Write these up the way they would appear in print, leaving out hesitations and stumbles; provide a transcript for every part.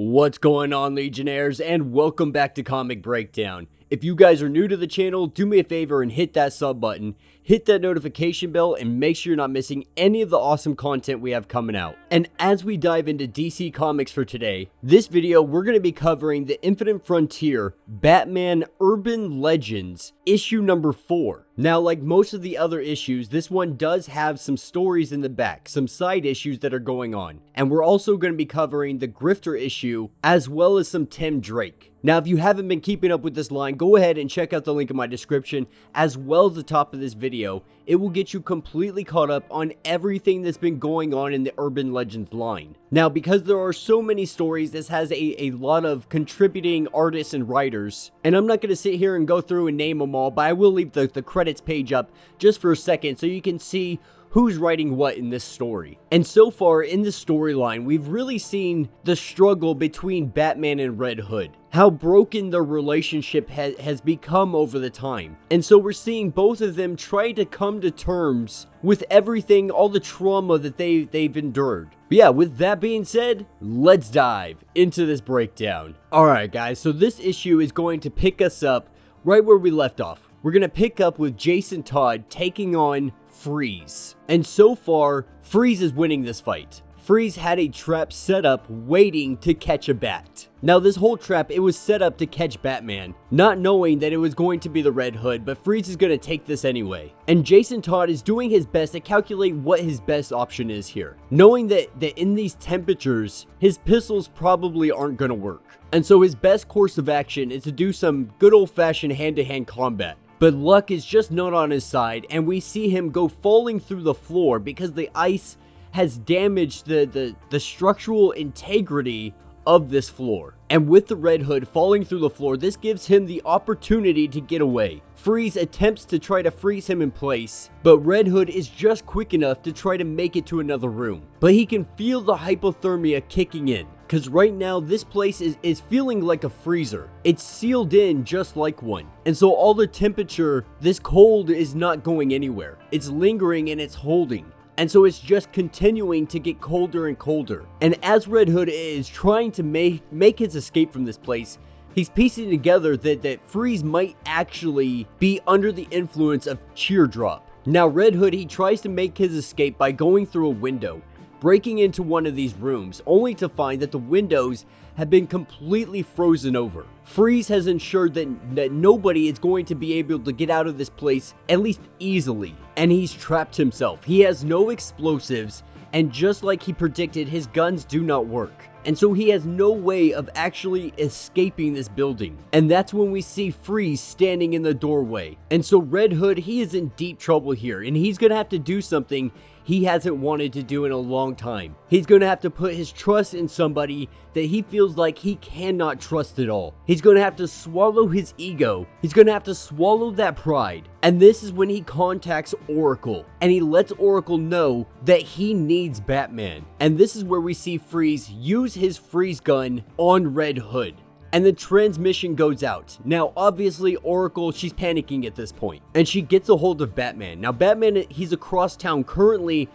What's going on, Legionnaires, and welcome back to Comic Breakdown. If you guys are new to the channel, do me a favor and hit that sub button, hit that notification bell, and make sure you're not missing any of the awesome content we have coming out. And as we dive into DC Comics for today, this video we're going to be covering the Infinite Frontier Batman Urban Legends issue number 4. Now, like most of the other issues, this one does have some stories in the back, some side issues that are going on. And we're also going to be covering the Grifter issue, as well as some Tim Drake. Now, if you haven't been keeping up with this line, go ahead and check out the link in my description, as well as the top of this video. It will get you completely caught up on everything that's been going on in the Urban Legends line. Now, because there are so many stories, this has a lot of contributing artists and writers, and I'm not going to sit here and go through and name them all, but I will leave the credits page up just for a second so you can see who's writing what in this story. And so far in the storyline, we've really seen the struggle between Batman and Red Hood, how broken their relationship has become over the time. And so we're seeing both of them try to come to terms with everything, all the trauma that they've endured. But yeah, with that being said, let's dive into this breakdown. Alright guys, so this issue is going to pick us up right where we left off. We're going to pick up with Jason Todd taking on Freeze. And so far, Freeze is winning this fight. Freeze had a trap set up waiting to catch a bat. Now this whole trap, it was set up to catch Batman, not knowing that it was going to be the Red Hood, but Freeze is going to take this anyway. And Jason Todd is doing his best to calculate what his best option is here, knowing that in these temperatures, his pistols probably aren't going to work. And so his best course of action is to do some good old-fashioned hand-to-hand combat. But luck is just not on his side, and we see him go falling through the floor because the ice has damaged the structural integrity of this floor. And with the Red Hood falling through the floor, this gives him the opportunity to get away. Freeze attempts to try to freeze him in place, but Red Hood is just quick enough to try to make it to another room. But he can feel the hypothermia kicking in, because right now this place is feeling like a freezer. It's sealed in just like one. And so all the temperature, this cold is not going anywhere. It's lingering and it's holding. And so it's just continuing to get colder and colder. And as Red Hood is trying to make his escape from this place, he's piecing together that Freeze might actually be under the influence of Cheerdrop. Now Red Hood, he tries to make his escape by going through a window, breaking into one of these rooms, only to find that the windows have been completely frozen over. Freeze has ensured that nobody is going to be able to get out of this place, at least easily, and he's trapped himself. He has no explosives, and just like he predicted, his guns do not work. And so he has no way of actually escaping this building. And that's when we see Freeze standing in the doorway. And so Red Hood, he is in deep trouble here, and he's gonna have to do something he hasn't wanted to do in a long time. He's going to have to put his trust in somebody that he feels like he cannot trust at all. He's going to have to swallow his ego. He's going to have to swallow that pride. And this is when he contacts Oracle, and he lets Oracle know that he needs Batman. And this is where we see Freeze use his freeze gun on Red Hood. And the transmission goes out. Now, obviously, Oracle, she's panicking at this point, and she gets a hold of Batman. Now, Batman, he's across town currently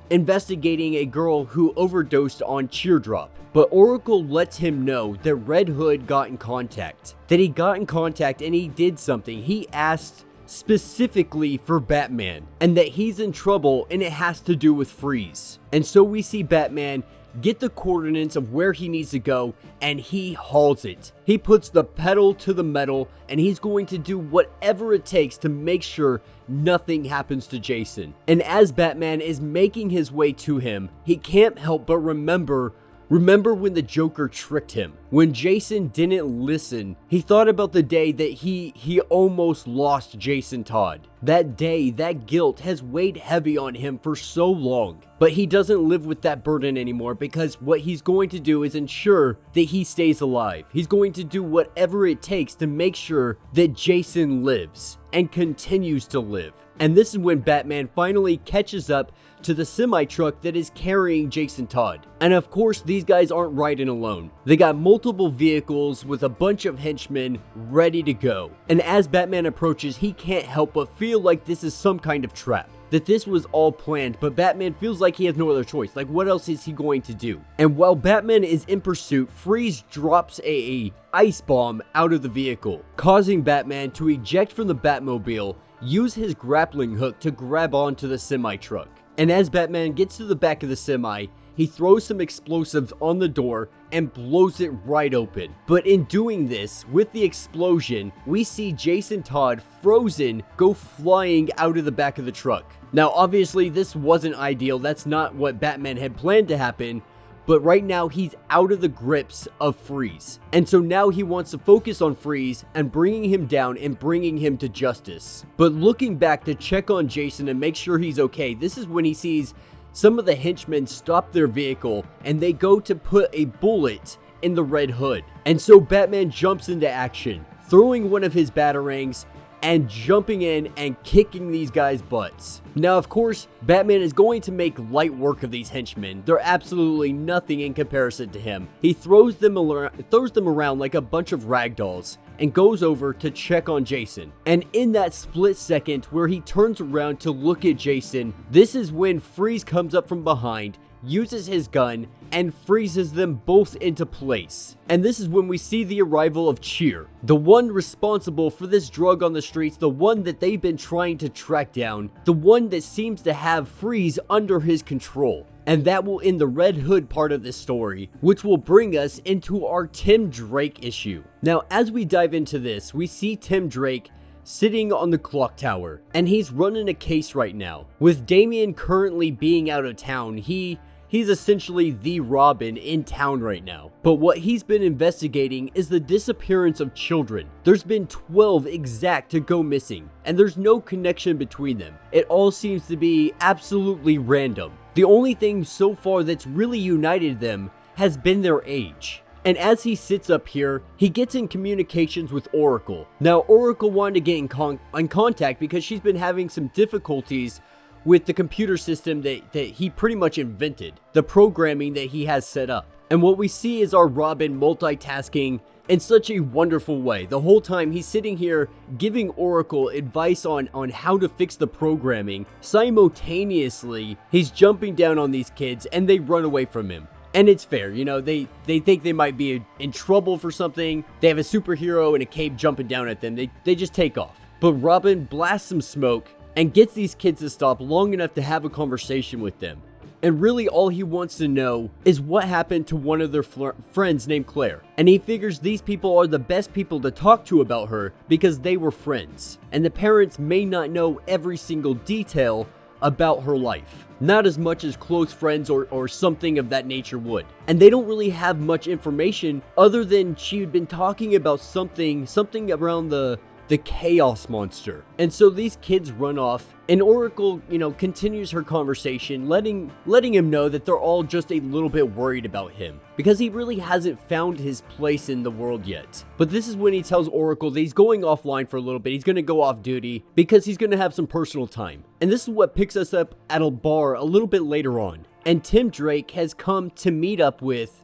investigating a girl who overdosed on Cheerdrop. But Oracle lets him know that Red Hood got in contact. That he got in contact and he did something. He asked specifically for Batman, and that he's in trouble, and it has to do with Freeze. And so we see Batman get the coordinates of where he needs to go, and he hauls it. He puts the pedal to the metal, and he's going to do whatever it takes to make sure nothing happens to Jason. And as Batman is making his way to him, he can't help but remember when the Joker tricked him. When Jason didn't listen, he thought about the day that he almost lost Jason Todd. That day, that guilt has weighed heavy on him for so long. But he doesn't live with that burden anymore, because what he's going to do is ensure that he stays alive. He's going to do whatever it takes to make sure that Jason lives and continues to live. And this is when Batman finally catches up to the semi-truck that is carrying Jason Todd. And of course, these guys aren't riding alone. They got multiple vehicles with a bunch of henchmen ready to go. And as Batman approaches, he can't help but feel like this is some kind of trap. that this was all planned, but Batman feels like he has no other choice. Like, what else is he going to do? And while Batman is in pursuit, Freeze drops a ice bomb out of the vehicle, causing Batman to eject from the Batmobile, use his grappling hook to grab onto the semi-truck. And as Batman gets to the back of the semi, he throws some explosives on the door and blows it right open. But in doing this, with the explosion, we see Jason Todd, frozen, go flying out of the back of the truck. Now, obviously, this wasn't ideal. That's not what Batman had planned to happen. But right now, he's out of the grips of Freeze. And so now he wants to focus on Freeze and bringing him down and bringing him to justice. But looking back to check on Jason and make sure he's okay, this is when he sees some of the henchmen stop their vehicle and they go to put a bullet in the Red Hood. And so Batman jumps into action, throwing one of his batarangs and jumping in and kicking these guys' butts. Now, of course, Batman is going to make light work of these henchmen. They're absolutely nothing in comparison to him. He throws them around like a bunch of ragdolls and goes over to check on Jason. And in that split second where he turns around to look at Jason, this is when Freeze comes up from behind, uses his gun, and freezes them both into place. And this is when we see the arrival of Cheer, the one responsible for this drug on the streets, the one that they've been trying to track down, the one that seems to have Freeze under his control. And that will end the Red Hood part of this story, which will bring us into our Tim Drake issue. Now, as we dive into this, we see Tim Drake sitting on the clock tower, and he's running a case right now. With Damian currently being out of town, he's essentially the Robin in town right now. But what he's been investigating is the disappearance of children. There's been 12 exact to go missing, and there's no connection between them. It all seems to be absolutely random. The only thing so far that's really united them has been their age. And as he sits up here, he gets in communications with Oracle. Now, Oracle wanted to get in contact because she's been having some difficulties with the computer system that he pretty much invented, the programming that he has set up. And what we see is our Robin multitasking in such a wonderful way. The whole time he's sitting here giving Oracle advice on how to fix the programming. Simultaneously, he's jumping down on these kids and they run away from him. And it's fair, you know, they think they might be in trouble for something. They have a superhero in a cape jumping down at them. They just take off. But Robin blasts some smoke and gets these kids to stop long enough to have a conversation with them. And really all he wants to know is what happened to one of their friends named Claire. And he figures these people are the best people to talk to about her because they were friends. And the parents may not know every single detail about her life. Not as much as close friends or something of that nature would. And they don't really have much information other than she had been talking about something around the chaos monster. And so these kids run off and Oracle, you know, continues her conversation, letting him know that they're all just a little bit worried about him because he really hasn't found his place in the world yet. But this is when he tells Oracle that he's going offline for a little bit. He's going to go off duty because he's going to have some personal time. And this is what picks us up at a bar a little bit later on. And Tim Drake has come to meet up with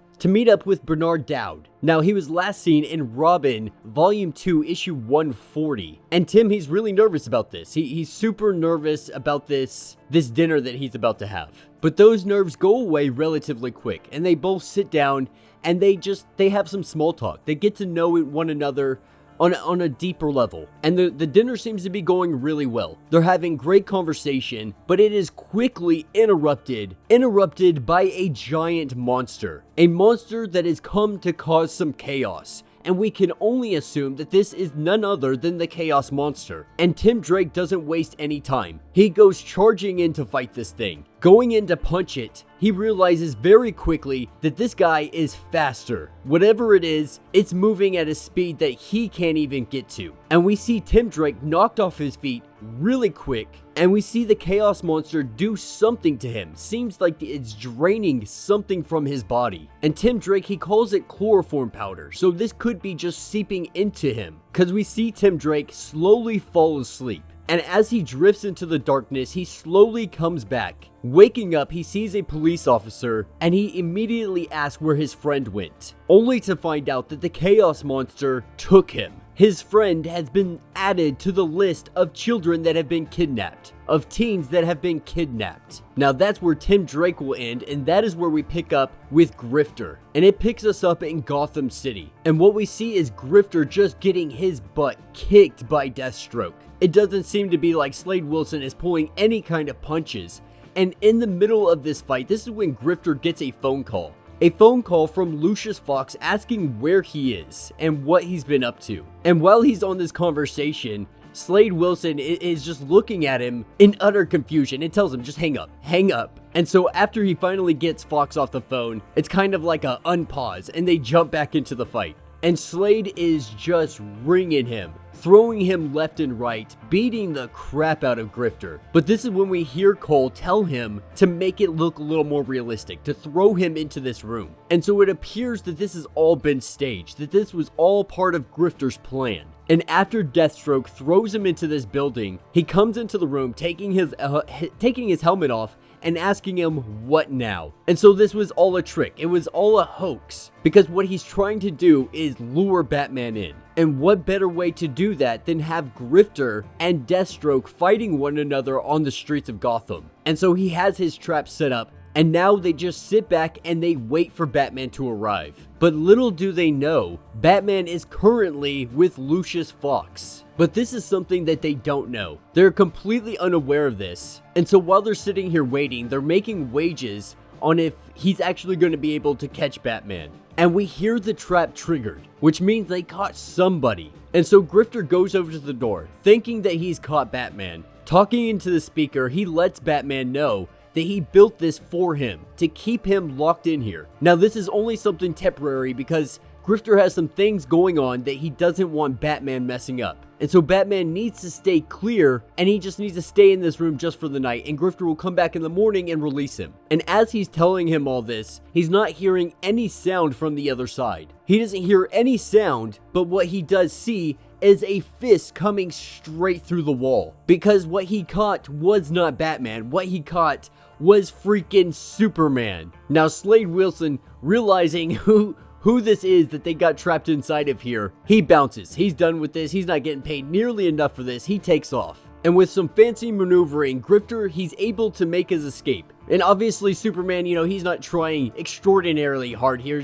Bernard Dowd. Now, he was last seen in Robin, Volume 2, Issue 140. And Tim, he's really nervous about this. He's super nervous about this dinner that he's about to have. But those nerves go away relatively quick, and they both sit down, and they have some small talk. They get to know one another on a deeper level. And the dinner seems to be going really well. They're having great conversation, but it is quickly interrupted by a giant monster. A monster that has come to cause some chaos. And we can only assume that this is none other than the Chaos Monster. And Tim Drake doesn't waste any time. He goes charging in to fight this thing. Going in to punch it, he realizes very quickly that this guy is faster. Whatever it is, it's moving at a speed that he can't even get to. And we see Tim Drake knocked off his feet really quick. And we see the Chaos Monster do something to him. Seems like it's draining something from his body. And Tim Drake, he calls it chloroform powder. So this could be just seeping into him. Because we see Tim Drake slowly fall asleep. And as he drifts into the darkness, he slowly comes back. Waking up, he sees a police officer, and he immediately asks where his friend went, only to find out that the Chaos Monster took him. his friend has been added to the list of children that have been kidnapped, of teens that have been kidnapped. Now that's where Tim Drake will end, and that is where we pick up with Grifter. And it picks us up in Gotham City. And what we see is Grifter just getting his butt kicked by Deathstroke. It doesn't seem to be like Slade Wilson is pulling any kind of punches. And in the middle of this fight, this is when Grifter gets a phone call. A phone call from Lucius Fox asking where he is and what he's been up to. And while he's on this conversation, Slade Wilson is just looking at him in utter confusion and tells him, just hang up, hang up. And so after he finally gets Fox off the phone, it's kind of like a unpause and they jump back into the fight. And Slade is just ringing him, throwing him left and right, beating the crap out of Grifter. But this is when we hear Cole tell him to make it look a little more realistic, to throw him into this room. And so it appears that this has all been staged, that this was all part of Grifter's plan. And after Deathstroke throws him into this building, he comes into the room taking his helmet off and asking him, what now? And so this was all a trick. It was all a hoax, because what he's trying to do is lure Batman in. And what better way to do that than have Grifter and Deathstroke fighting one another on the streets of Gotham? And so he has his trap set up, and now they just sit back and they wait for Batman to arrive. But little do they know, Batman is currently with Lucius Fox. But this is something that they don't know. They're completely unaware of this. And so while they're sitting here waiting, they're making wagers on if he's actually going to be able to catch Batman. And we hear the trap triggered, which means they caught somebody. And so Grifter goes over to the door, thinking that he's caught Batman. Talking into the speaker, he lets Batman know that he built this for him, to keep him locked in here. Now this is only something temporary because Grifter has some things going on that he doesn't want Batman messing up. And so Batman needs to stay clear, and he just needs to stay in this room just for the night, and Grifter will come back in the morning and release him. And as he's telling him all this, he's not hearing any sound from the other side. He doesn't hear any sound, but what he does see is a fist coming straight through the wall. Because what he caught was not Batman. What he caught was freaking Superman. Now Slade Wilson, realizing who this is that they got trapped inside of here, he bounces. He's done with this. He's not getting paid nearly enough for this. He takes off. And with some fancy maneuvering, Grifter, he's able to make his escape. And obviously Superman, he's not trying extraordinarily hard here.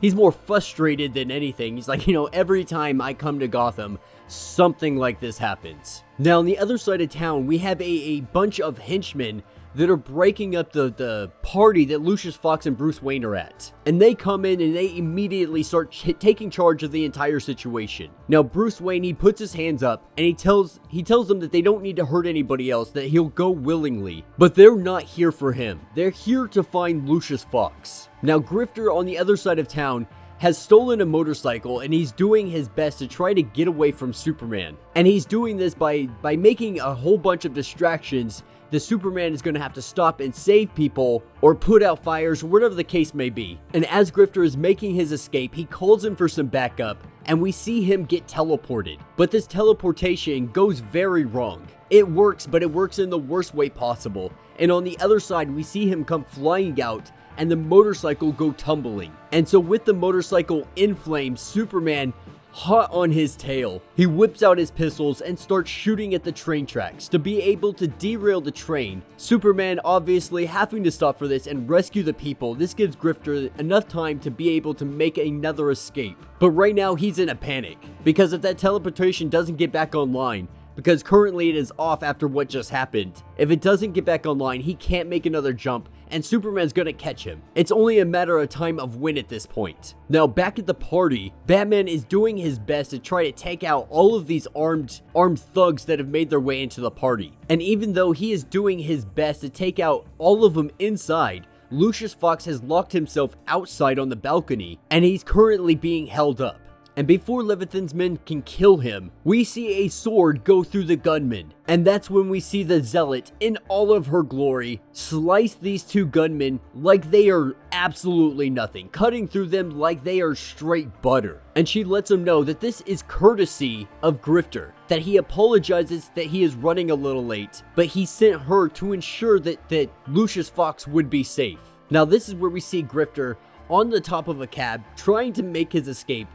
He's more frustrated than anything. He's like, every time I come to Gotham, something like this happens. Now on the other side of town, we have a bunch of henchmen that are breaking up the party that Lucius Fox and Bruce Wayne are at. And they come in and they immediately start taking charge of the entire situation. Now Bruce Wayne, he puts his hands up and he tells them that they don't need to hurt anybody else, that he'll go willingly. But they're not here for him. They're here to find Lucius Fox. Now Grifter on the other side of town has stolen a motorcycle, and he's doing his best to try to get away from Superman. And he's doing this by making a whole bunch of distractions that Superman is going to have to stop and save people or put out fires or whatever the case may be. And as Grifter is making his escape, he calls him for some backup, and we see him get teleported. But this teleportation goes very wrong. It works, but it works in the worst way possible. And on the other side, we see him come flying out and the motorcycle go tumbling. And so with the motorcycle in flames, Superman, hot on his tail, he whips out his pistols and starts shooting at the train tracks to be able to derail the train. Superman obviously having to stop for this and rescue the people. This gives Grifter enough time to be able to make another escape. But right now he's in a panic, because if that teleportation doesn't get back online, because currently it is off after what just happened, if it doesn't get back online, he can't make another jump and Superman's gonna catch him. It's only a matter of time of when at this point. Now back at the party, Batman is doing his best to try to take out all of these armed thugs that have made their way into the party. And even though he is doing his best to take out all of them inside, Lucius Fox has locked himself outside on the balcony and he's currently being held up. And before Leviathan's men can kill him, we see a sword go through the gunman. And that's when we see the Zealot, in all of her glory, slice these two gunmen like they are absolutely nothing, cutting through them like they are straight butter. And she lets him know that this is courtesy of Grifter, that he apologizes that he is running a little late, but he sent her to ensure that Lucius Fox would be safe. Now this is where we see Grifter on the top of a cab, trying to make his escape,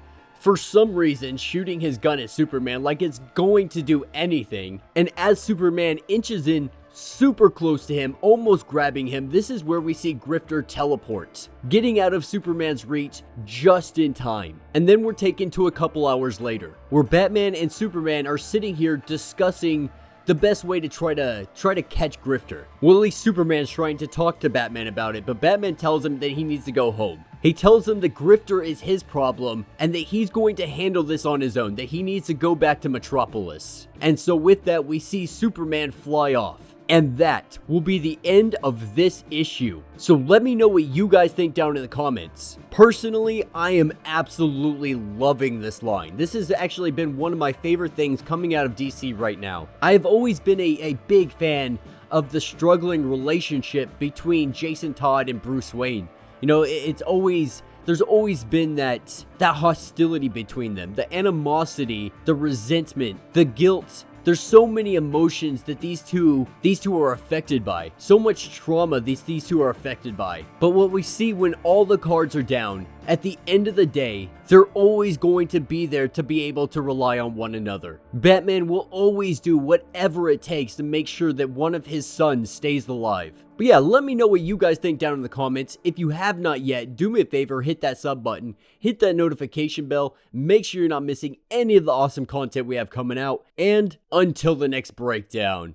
for some reason shooting his gun at Superman like it's going to do anything. And as Superman inches in super close to him, almost grabbing him, this is where we see Grifter teleport, getting out of Superman's reach just in time. And then we're taken to a couple hours later, where Batman and Superman are sitting here discussing the best way to try to catch Grifter. Well, at least Superman's trying to talk to Batman about it, but Batman tells him that he needs to go home. He tells him that Grifter is his problem and that he's going to handle this on his own, that he needs to go back to Metropolis. And so with that, we see Superman fly off. And that will be the end of this issue. So let me know what you guys think down in the comments. Personally, I am absolutely loving this line. This has actually been one of my favorite things coming out of DC right now. I have always been a big fan of the struggling relationship between Jason Todd and Bruce Wayne. You know, there's always been that hostility between them, the animosity, the resentment, the guilt. There's so many emotions that these two are affected by. So much trauma these two are affected by. But what we see when all the cards are down, at the end of the day, they're always going to be there to be able to rely on one another. Batman will always do whatever it takes to make sure that one of his sons stays alive. But yeah, let me know what you guys think down in the comments. If you have not yet, do me a favor, hit that sub button, hit that notification bell, make sure you're not missing any of the awesome content we have coming out, and until the next breakdown.